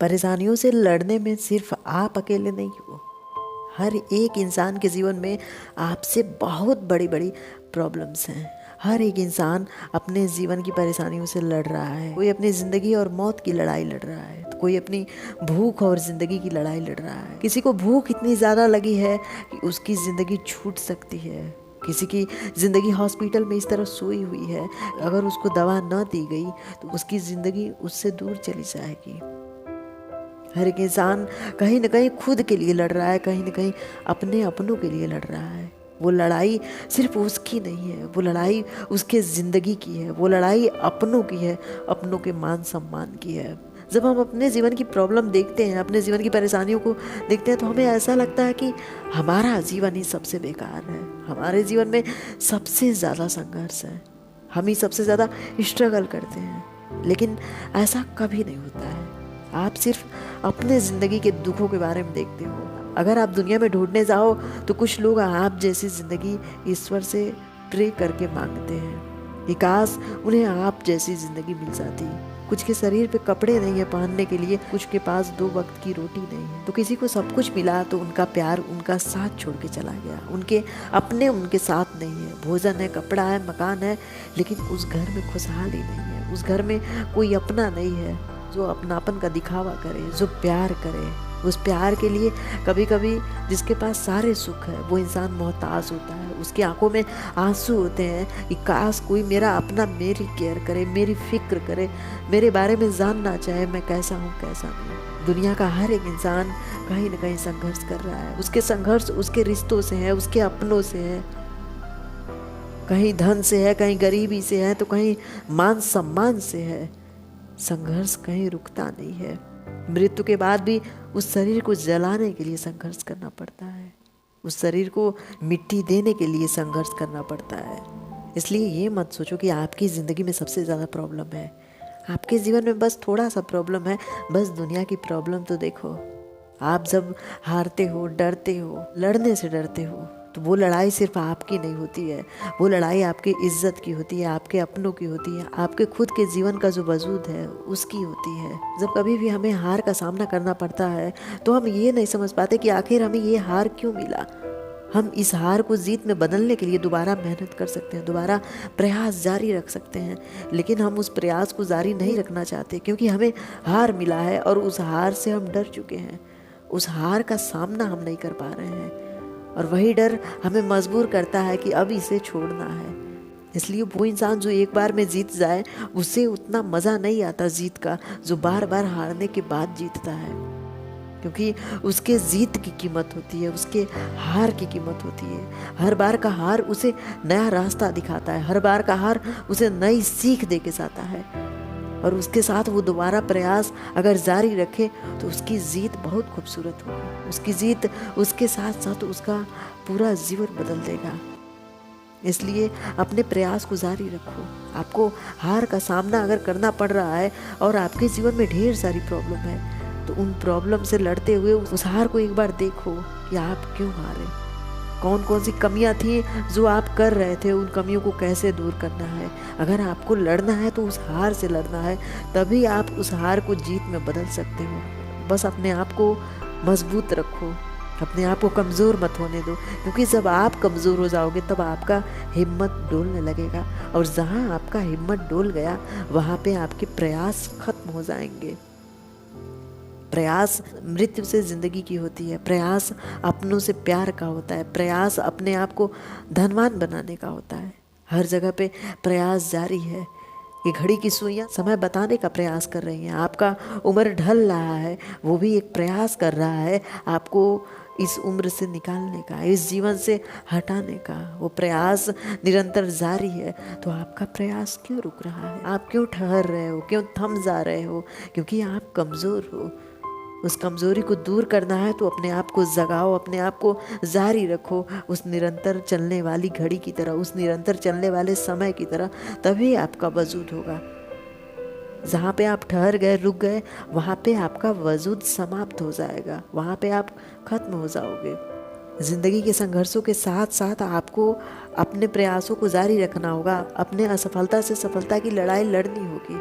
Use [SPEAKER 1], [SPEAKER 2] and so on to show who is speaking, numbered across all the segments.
[SPEAKER 1] परेशानियों से लड़ने में सिर्फ आप अकेले नहीं हो। हर एक इंसान के जीवन में आपसे बहुत बड़ी बड़ी प्रॉब्लम्स हैं। हर एक इंसान अपने जीवन की परेशानियों से लड़ रहा है। कोई अपनी ज़िंदगी और मौत की लड़ाई लड़ रहा है, तो कोई अपनी भूख और ज़िंदगी की लड़ाई लड़ रहा है। किसी को भूख इतनी ज़्यादा लगी है कि उसकी ज़िंदगी छूट सकती है। किसी की ज़िंदगी हॉस्पिटल में इस तरह सोई हुई है, अगर उसको दवा न दी गई तो उसकी ज़िंदगी उससे दूर चली जाएगी। हर एक इंसान कहीं न कहीं खुद के लिए लड़ रहा है, कहीं न कहीं अपने अपनों के लिए लड़ रहा है। वो लड़ाई सिर्फ उसकी नहीं है, वो लड़ाई उसके ज़िंदगी की है, वो लड़ाई अपनों की है, अपनों के मान सम्मान की है। जब हम अपने जीवन की प्रॉब्लम देखते हैं, अपने जीवन की परेशानियों को देखते हैं, तो हमें ऐसा लगता है कि हमारा जीवन ही सबसे बेकार है, हमारे जीवन में सबसे ज़्यादा संघर्ष है, हम ही सबसे ज़्यादा स्ट्रगल करते हैं। लेकिन ऐसा कभी नहीं होता है। आप सिर्फ अपने ज़िंदगी के दुखों के बारे में देखते हो। अगर आप दुनिया में ढूंढने जाओ तो कुछ लोग आप जैसी ज़िंदगी ईश्वर से प्रे करके मांगते हैं कि काश उन्हें आप जैसी ज़िंदगी मिल जाती। कुछ के शरीर पे कपड़े नहीं है पहनने के लिए, कुछ के पास 2 वक्त की रोटी नहीं है, तो किसी को सब कुछ मिला तो उनका प्यार उनका साथ छोड़ के चला गया। उनके अपने उनके साथ नहीं है, भोजन है, कपड़ा है, मकान है, लेकिन उस घर में खुशहाली नहीं है। उस घर में कोई अपना नहीं है जो अपनापन का दिखावा करे, जो प्यार करे। उस प्यार के लिए कभी कभी जिसके पास सारे सुख है वो इंसान मोहताज होता है। उसकी आंखों में आंसू होते हैं कि काश कोई मेरा अपना मेरी केयर करे, मेरी फिक्र करे, मेरे बारे में जानना चाहे मैं कैसा हूँ कैसा नहीं। दुनिया का हर एक इंसान कहीं ना कहीं संघर्ष कर रहा है। उसके संघर्ष उसके रिश्तों से है, उसके अपनों से है, कहीं धन से है, कहीं गरीबी से है, तो कहीं मान सम्मान से है। संघर्ष कहीं रुकता नहीं है। मृत्यु के बाद भी उस शरीर को जलाने के लिए संघर्ष करना पड़ता है, उस शरीर को मिट्टी देने के लिए संघर्ष करना पड़ता है। इसलिए ये मत सोचो कि आपकी ज़िंदगी में सबसे ज़्यादा प्रॉब्लम है। आपके जीवन में बस थोड़ा सा प्रॉब्लम है, बस दुनिया की प्रॉब्लम तो देखो। आप जब हारते हो, डरते हो, लड़ने से डरते हो, तो वो लड़ाई सिर्फ आपकी नहीं होती है, वो लड़ाई आपकी इज्जत की होती है, आपके अपनों की होती है, आपके खुद के जीवन का जो वजूद है उसकी होती है। जब कभी भी हमें हार का सामना करना पड़ता है तो हम ये नहीं समझ पाते कि आखिर हमें ये हार क्यों मिला। हम इस हार को जीत में बदलने के लिए दोबारा मेहनत कर सकते हैं, दोबारा प्रयास जारी रख सकते हैं, लेकिन हम उस प्रयास को जारी नहीं रखना चाहते क्योंकि हमें हार मिला है और उस हार से हम डर चुके हैं। उस हार का सामना हम नहीं कर पा रहे हैं और वही डर हमें मजबूर करता है कि अब इसे छोड़ना है। इसलिए वो इंसान जो एक बार में जीत जाए उसे उतना मज़ा नहीं आता जीत का, जो बार बार हारने के बाद जीतता है, क्योंकि उसके जीत की कीमत होती है, उसके हार की कीमत होती है। हर बार का हार उसे नया रास्ता दिखाता है, हर बार का हार उसे नई सीख दे के जाता है और उसके साथ वो दोबारा प्रयास अगर जारी रखे तो उसकी जीत बहुत खूबसूरत होगी। उसकी जीत उसके साथ साथ उसका पूरा जीवन बदल देगा। इसलिए अपने प्रयास को जारी रखो। आपको हार का सामना अगर करना पड़ रहा है और आपके जीवन में ढेर सारी प्रॉब्लम है, तो उन प्रॉब्लम से लड़ते हुए उस हार को एक बार देखो कि आप क्यों हारे, कौन कौन सी कमियां थी जो आप कर रहे थे, उन कमियों को कैसे दूर करना है। अगर आपको लड़ना है तो उस हार से लड़ना है, तभी आप उस हार को जीत में बदल सकते हो। बस अपने आप को मजबूत रखो, अपने आप को कमज़ोर मत होने दो, क्योंकि जब आप कमज़ोर हो जाओगे तब आपका हिम्मत डोलने लगेगा और जहाँ आपका हिम्मत डोल गया वहाँ पे आपके प्रयास खत्म हो जाएंगे। प्रयास मृत्यु से ज़िंदगी की होती है, प्रयास अपनों से प्यार का होता है, प्रयास अपने आप को धनवान बनाने का होता है। हर जगह पे प्रयास जारी है। ये घड़ी की सुइयां समय बताने का प्रयास कर रही हैं। आपका उम्र ढल रहा है, वो भी एक प्रयास कर रहा है आपको इस उम्र से निकालने का, इस जीवन से हटाने का। वो प्रयास निरंतर जारी है। तो आपका प्रयास क्यों रुक रहा है? आप क्यों ठहर रहे हो, क्यों थम जा रहे हो? क्योंकि आप कमज़ोर हो। उस कमज़ोरी को दूर करना है तो अपने आप को जगाओ, अपने आप को जारी रखो, उस निरंतर चलने वाली घड़ी की तरह, उस निरंतर चलने वाले समय की तरह। तभी आपका वजूद होगा। जहाँ पे आप ठहर गए, रुक गए, वहाँ पे आपका वजूद समाप्त हो जाएगा, वहाँ पे आप खत्म हो जाओगे। ज़िंदगी के संघर्षों के साथ साथ आपको अपने प्रयासों को जारी रखना होगा, अपने असफलता से सफलता की लड़ाई लड़नी होगी।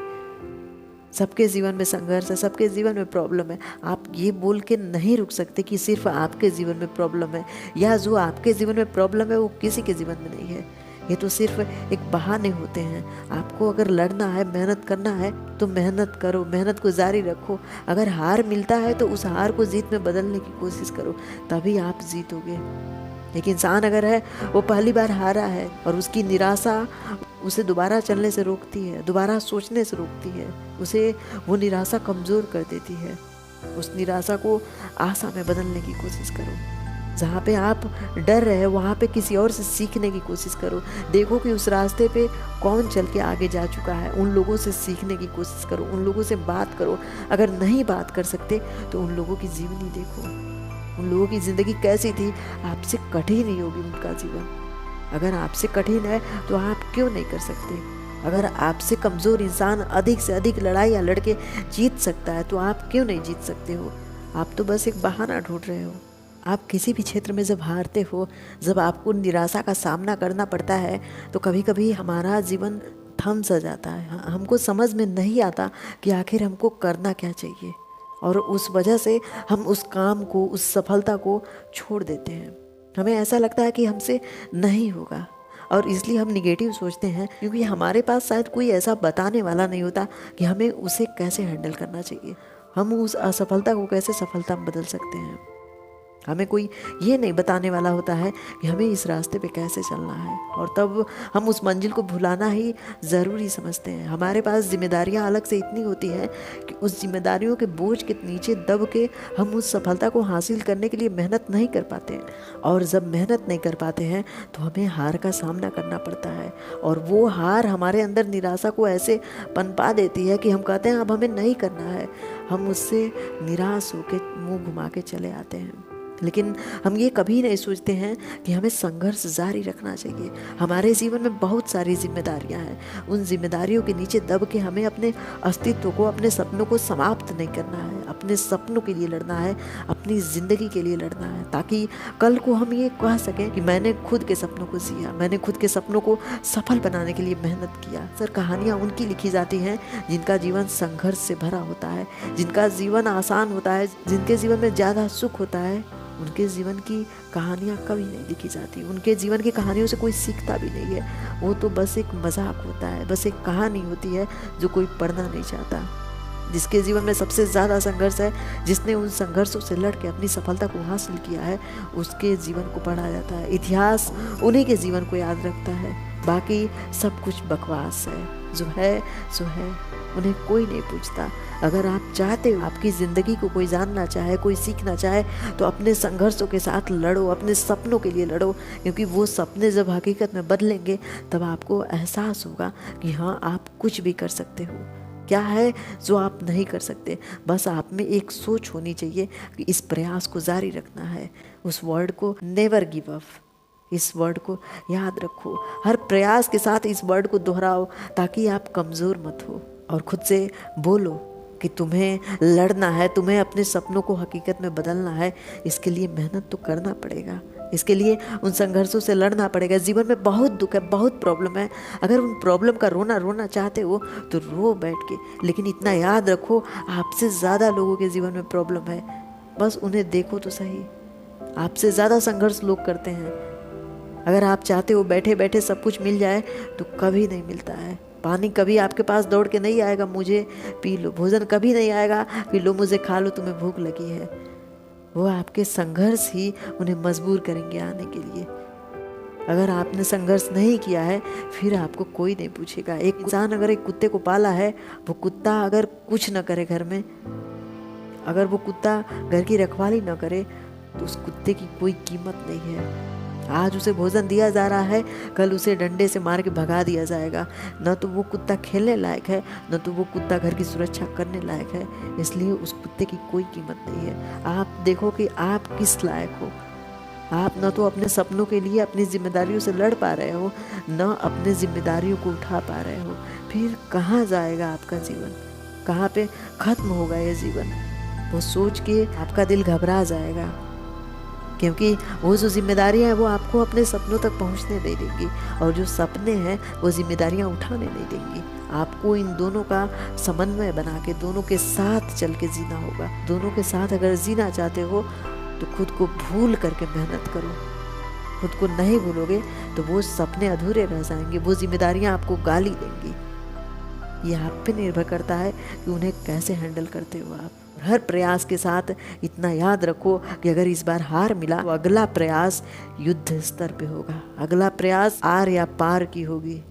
[SPEAKER 1] सबके जीवन में संघर्ष है, सबके जीवन में प्रॉब्लम है। आप ये बोल के नहीं रुक सकते कि सिर्फ आपके जीवन में प्रॉब्लम है, या जो आपके जीवन में प्रॉब्लम है वो किसी के जीवन में नहीं है। ये तो सिर्फ एक बहाने होते हैं। आपको अगर लड़ना है, मेहनत करना है तो मेहनत करो, मेहनत को जारी रखो। अगर हार मिलता है तो उस हार को जीत में बदलने की कोशिश करो, तभी आप जीतोगे। एक इंसान अगर है वो पहली बार हारा है और उसकी निराशा उसे दोबारा चलने से रोकती है, दोबारा सोचने से रोकती है, उसे वो निराशा कमज़ोर कर देती है। उस निराशा को आशा में बदलने की कोशिश करो। जहाँ पे आप डर रहे हैं वहाँ पे किसी और से सीखने की कोशिश करो। देखो कि उस रास्ते पे कौन चल के आगे जा चुका है, उन लोगों से सीखने की कोशिश करो, उन लोगों से बात करो। अगर नहीं बात कर सकते तो उन लोगों की जीवनी देखो, उन लोगों की ज़िंदगी कैसी थी। आपसे कठिन ही होगी उनका जीवन। अगर आपसे कठिन है तो आप क्यों नहीं कर सकते। अगर आपसे कमज़ोर इंसान अधिक से अधिक लड़ाई लड़के जीत सकता है तो आप क्यों नहीं जीत सकते हो। आप तो बस एक बहाना ढूंढ रहे हो। आप किसी भी क्षेत्र में जब हारते हो, जब आपको निराशा का सामना करना पड़ता है, तो कभी कभी हमारा जीवन थम सा जाता है। हमको समझ में नहीं आता कि आखिर हमको करना क्या चाहिए, और उस वजह से हम उस काम को, उस सफलता को छोड़ देते हैं। हमें ऐसा लगता है कि हमसे नहीं होगा, और इसलिए हम निगेटिव सोचते हैं, क्योंकि हमारे पास शायद कोई ऐसा बताने वाला नहीं होता कि हमें उसे कैसे हैंडल करना चाहिए, हम उस असफलता को कैसे सफलता में बदल सकते हैं। हमें कोई ये नहीं बताने वाला होता है कि हमें इस रास्ते पे कैसे चलना है, और तब हम उस मंजिल को भुलाना ही ज़रूरी समझते हैं। हमारे पास जिम्मेदारियां अलग से इतनी होती हैं कि उस जिम्मेदारियों के बोझ के नीचे दब के हम उस सफलता को हासिल करने के लिए मेहनत नहीं कर पाते हैं, और जब मेहनत नहीं कर पाते हैं तो हमें हार का सामना करना पड़ता है, और वो हार हमारे अंदर निराशा को ऐसे पनपा देती है कि हम कहते हैं अब हमें नहीं करना है। हम उससे निराश होकर मुँह घुमा के चले आते हैं। लेकिन हम ये कभी नहीं सोचते हैं कि हमें संघर्ष जारी रखना चाहिए। हमारे जीवन में बहुत सारी जिम्मेदारियां हैं, उन जिम्मेदारियों के नीचे दब के हमें अपने अस्तित्व को, अपने सपनों को समाप्त नहीं करना है। अपने सपनों के लिए लड़ना है, अपनी ज़िंदगी के लिए लड़ना है, ताकि कल को हम ये कह सकें कि मैंने खुद के सपनों को जिया, मैंने खुद के सपनों को सफल बनाने के लिए मेहनत किया। सर, कहानियाँ उनकी लिखी जाती हैं जिनका जीवन संघर्ष से भरा होता है, जिनका जीवन आसान होता है, जिनके जीवन में ज़्यादा सुख होता है। उनके जीवन की कहानियाँ कभी नहीं लिखी जाती, उनके जीवन की कहानियों से कोई सीखता भी नहीं है। वो तो बस एक मजाक होता है, बस एक कहानी होती है जो कोई पढ़ना नहीं चाहता। जिसके जीवन में सबसे ज़्यादा संघर्ष है, जिसने उन संघर्षों से लड़ के अपनी सफलता को हासिल किया है, उसके जीवन को पढ़ा जाता है। इतिहास उन्हीं के जीवन को याद रखता है, बाकी सब कुछ बकवास है। जो है सो है, उन्हें कोई नहीं पूछता। अगर आप चाहते हो आपकी ज़िंदगी को कोई जानना चाहे, कोई सीखना चाहे, तो अपने संघर्षों के साथ लड़ो, अपने सपनों के लिए लड़ो, क्योंकि वो सपने जब हकीकत में बदलेंगे तब आपको एहसास होगा कि हाँ, आप कुछ भी कर सकते हो। क्या है जो आप नहीं कर सकते? बस आप में एक सोच होनी चाहिए कि इस प्रयास को जारी रखना है। उस वर्ड को नेवर गिव अप, इस वर्ड को याद रखो। हर प्रयास के साथ इस वर्ड को दोहराओ ताकि आप कमज़ोर मत हो, और खुद से बोलो कि तुम्हें लड़ना है, तुम्हें अपने सपनों को हकीकत में बदलना है। इसके लिए मेहनत तो करना पड़ेगा, इसके लिए उन संघर्षों से लड़ना पड़ेगा। जीवन में बहुत दुख है, बहुत प्रॉब्लम है। अगर उन प्रॉब्लम का रोना चाहते हो तो रो बैठ के, लेकिन इतना याद रखो, आपसे ज़्यादा लोगों के जीवन में प्रॉब्लम है। बस उन्हें देखो तो सही, आपसे ज़्यादा संघर्ष लोग करते हैं। अगर आप चाहते हो बैठे बैठे सब कुछ मिल जाए तो कभी नहीं मिलता है। पानी कभी आपके पास दौड़ के नहीं आएगा, मुझे पी लो। भोजन कभी नहीं आएगा कि लो मुझे खा लो, तुम्हें भूख लगी है। वो आपके संघर्ष ही उन्हें मजबूर करेंगे आने के लिए। अगर आपने संघर्ष नहीं किया है फिर आपको कोई नहीं पूछेगा। एक इंसान अगर एक कुत्ते को पाला है, वो कुत्ता अगर कुछ न करे घर में, अगर वो कुत्ता घर की रखवाली न करे, तो उस कुत्ते की कोई कीमत नहीं है। आज उसे भोजन दिया जा रहा है, कल उसे डंडे से मार के भगा दिया जाएगा। न तो वो कुत्ता खेलने लायक है, न तो वो कुत्ता घर की सुरक्षा करने लायक है। इसलिए उस कुत्ते की कोई कीमत नहीं है। आप देखो कि आप किस लायक हो। आप न तो अपने सपनों के लिए अपनी जिम्मेदारियों से लड़ पा रहे हो, न अपने जिम्मेदारियों को उठा पा रहे हो। फिर कहाँ जाएगा आपका जीवन? कहाँ पे खत्म होगा ये जीवन? वो सोच के आपका दिल घबरा जाएगा, क्योंकि वो जो जिम्मेदारियां हैं वो आपको अपने सपनों तक पहुंचने नहीं देंगी, और जो सपने हैं वो जिम्मेदारियां उठाने नहीं देंगी। आपको इन दोनों का समन्वय बना के दोनों के साथ चल के जीना होगा। दोनों के साथ अगर जीना चाहते हो तो खुद को भूल करके मेहनत करो। खुद को नहीं भूलोगे तो वो सपने अधूरे रह जाएंगे, वो जिम्मेदारियां आपको गाली देंगी। ये आप पे निर्भर करता है कि उन्हें कैसे हैंडल करते हो आप। हर प्रयास के साथ इतना याद रखो कि अगर इस बार हार मिला तो अगला प्रयास युद्ध स्तर पे होगा, अगला प्रयास आर या पार की होगी।